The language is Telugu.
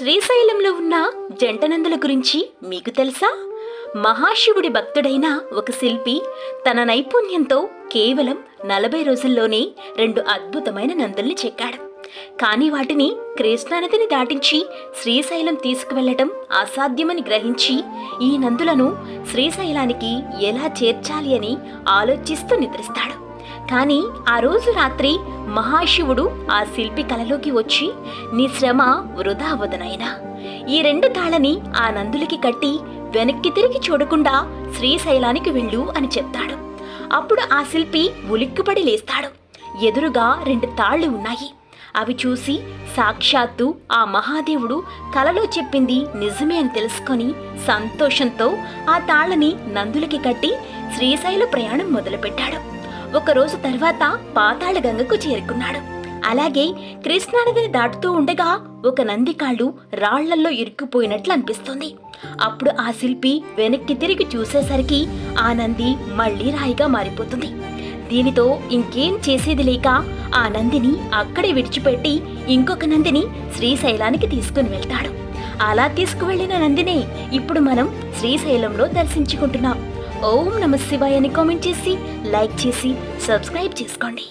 శ్రీశైలంలో ఉన్న జంటనందుల గురించి మీకు తెలుసా? మహాశివుడి భక్తుడైన ఒక శిల్పి తన నైపుణ్యంతో కేవలం 40 రోజుల్లోనే 2 అద్భుతమైన నందుల్ని చెక్కాడు. కానీ వాటిని కృష్ణానదిని దాటించి శ్రీశైలం తీసుకువెళ్లటం అసాధ్యమని గ్రహించి ఈ నందులను శ్రీశైలానికి ఎలా చేర్చాలి అని ఆలోచిస్తూ నిద్రిస్తాడు. కానీ ఆ రోజు రాత్రి మహాశివుడు ఆ శిల్పి కలలోకి వచ్చి, నీ శ్రమ వృధా అవ్వదునైనా, ఈ 2 తాళ్ళని ఆ నందులకి కట్టి వెనక్కి తిరిగి చూడకుండా శ్రీశైలానికి వెళ్ళు అని చెప్తాడు. అప్పుడు ఆ శిల్పి ఉలిక్కిపడి లేస్తాడు. ఎదురుగా 2 తాళ్ళు ఉన్నాయి. అవి చూసి సాక్షాత్తు ఆ మహాదేవుడు కలలో చెప్పింది నిజమే అని తెలుసుకొని సంతోషంతో ఆ తాళ్ళని నందులకి కట్టి శ్రీశైల ప్రయాణం మొదలుపెట్టాడు. ఒకరోజు తర్వాత పాతాళ గంగకు చేరుకున్నాడు. అలాగే కృష్ణానదిని దాటుతూ ఉండగా ఒక నంది కాళ్ళు రాళ్లల్లో ఇరుక్కుపోయినట్లు అనిపిస్తుంది. అప్పుడు ఆ శిల్పి వెనక్కి తిరిగి చూసేసరికి ఆ నంది మళ్లీ రాయిగా మారిపోతుంది. దీనితో ఇంకేం చేసేది లేక ఆ నందిని అక్కడే విడిచిపెట్టి ఇంకొక నందిని శ్రీశైలానికి తీసుకుని వెళ్తాడు. అలా తీసుకువెళ్లిన నందినే ఇప్పుడు మనం శ్రీశైలంలో దర్శించుకుంటున్నాం. ఓం నమః శివాయ అని కామెంట్ చేసి, లైక్ చేసి, సబ్స్క్రైబ్ చేసుకోండి.